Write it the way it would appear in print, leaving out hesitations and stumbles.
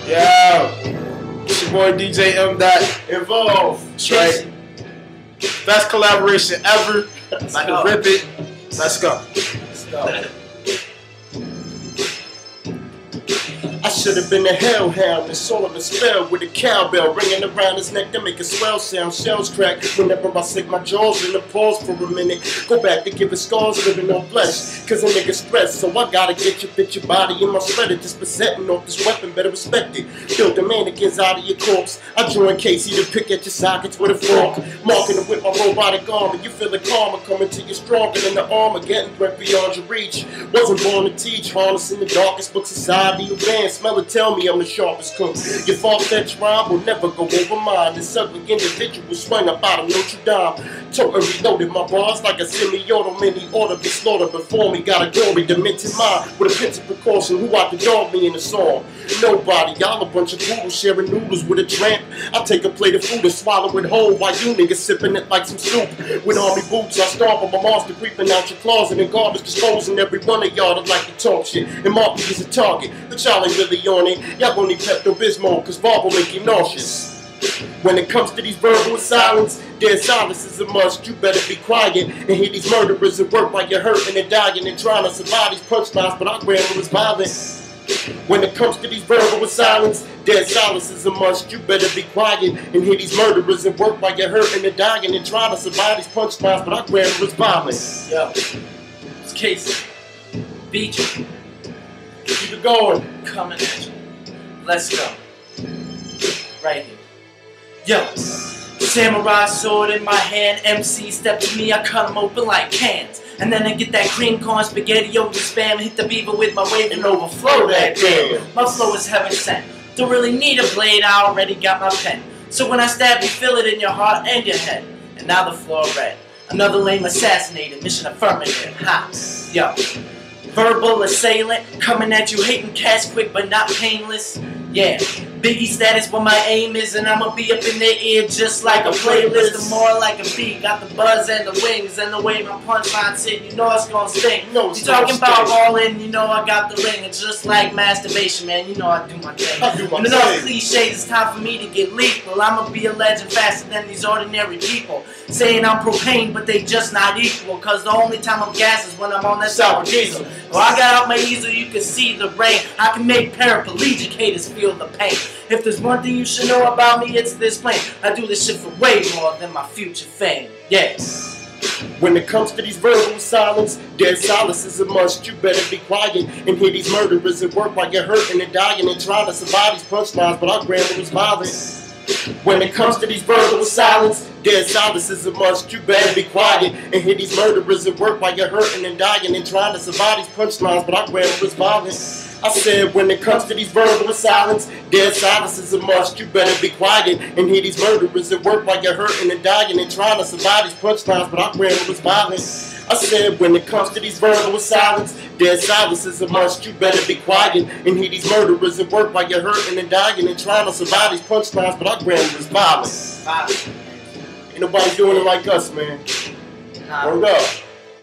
Yeah, it's your boy DJ M. Nvolv. That's right. Best collaboration ever. I can rip it. Let's go. Let's go. I should have been a hellhound, the soul of a spell with a cowbell ringing around his neck to make a swell sound. Shells crack whenever I sink my jaws in a pause for a minute. Go back to give it scars living on flesh, cause a nigga stressed. So I gotta get your body in my shredder. Just besetting off this weapon, better respect it. Build the mannequins out of your corpse. I join Casey to pick at your sockets with a fork. Marking it with my robotic arm, and you feel the karma coming to you stronger than the armor, getting threat beyond your reach. Wasn't born to teach, harnessing the darkest book society you ban. Smell it, tell me I'm the sharpest cook. Your far-fetched rhyme will never go over mine. This ugly individual swung up out of Notre Dame. Totally reloaded my bars like a semi-auto. Many ought to be slaughtered before me. Got a gory, demented mind with a pinch of precaution. Who out the dog me in the song? Nobody. Y'all a bunch of poodles sharing noodles with a tramp. I take a plate of food and swallow it whole while you niggas sipping it like some soup. With army boots, I stomp on my monster creeping out your closet and garbage disposing every one of y'all that like to talk shit and mark me as a target. But y'all ain't really on it. Y'all gon' need Pepto-Bismol, cause Bob will make you nauseous. When it comes to these verbal silence, dead silence is a must. You better be quiet and hear these murderers at work while you're hurting and dying and trying to survive these punchlines, but our grammar is violent. When it comes to these verbal silence, dead silence is a must. You better be quiet and hear these murderers at work while you're hurting and dying and trying to survive these punchlines, but our grammar is violent. Yo, it's Casey Beecher. Keep it going. Coming at you. Let's go. Right here. Yo, samurai sword in my hand. MC step to me, I cut them open like cans. And then I get that cream corn spaghetti over spam. Hit the beaver with my wave and overflow that damn. My flow is heaven sent. Don't really need a blade, I already got my pen. So when I stab you, feel it in your heart and your head. And now the floor red. Another lame assassinated, mission affirmative. Ha, yo. Verbal assailant, coming at you, hating cash quick but not painless. Yeah, Biggie status where my aim is, and I'ma be up in their ear just like a playlist. I'm more like a beat, got the buzz and the wings, and the way my punchlines hit, you know it's gonna sting. You talking about all in, you know I got the ring. It's just like masturbation, man, you know I do my thing. And enough cliches, it's time for me to get lethal. I'ma be a legend faster than these ordinary people. Saying I'm propane, but they just not equal, cause the only time I'm gas is when I'm on that sour diesel. Well, I got out my easel, you can see the rain. I can make paraplegic haters feel the pain. If there's one thing you should know about me, it's this plain. I do this shit for way more than my future fame. Yeah. When it comes to these verbal silence, dead silence is a must. You better be quiet and hear these murderers at work while you're hurting and dying and trying to survive these punchlines, but our grammar is violent. When it comes to these verbal silence, dead silence is a must. You better be quiet and hear these murderers at work while you're hurting and dying and trying to survive these punchlines, but our grammar is violent. I said when it comes to these verbal silence, dead silence is a must. You better be quiet and hear these murderers at work while you're hurting and dying and trying to survive these punchlines, but our grammar is violent. I said when it comes to these verbal silence, dead silence is a must. You better be quiet and hear these murderers at work while you're hurting and dying and trying to survive these punchlines, but our grammar is violent. Ain't nobody doing it like us, man. Word up.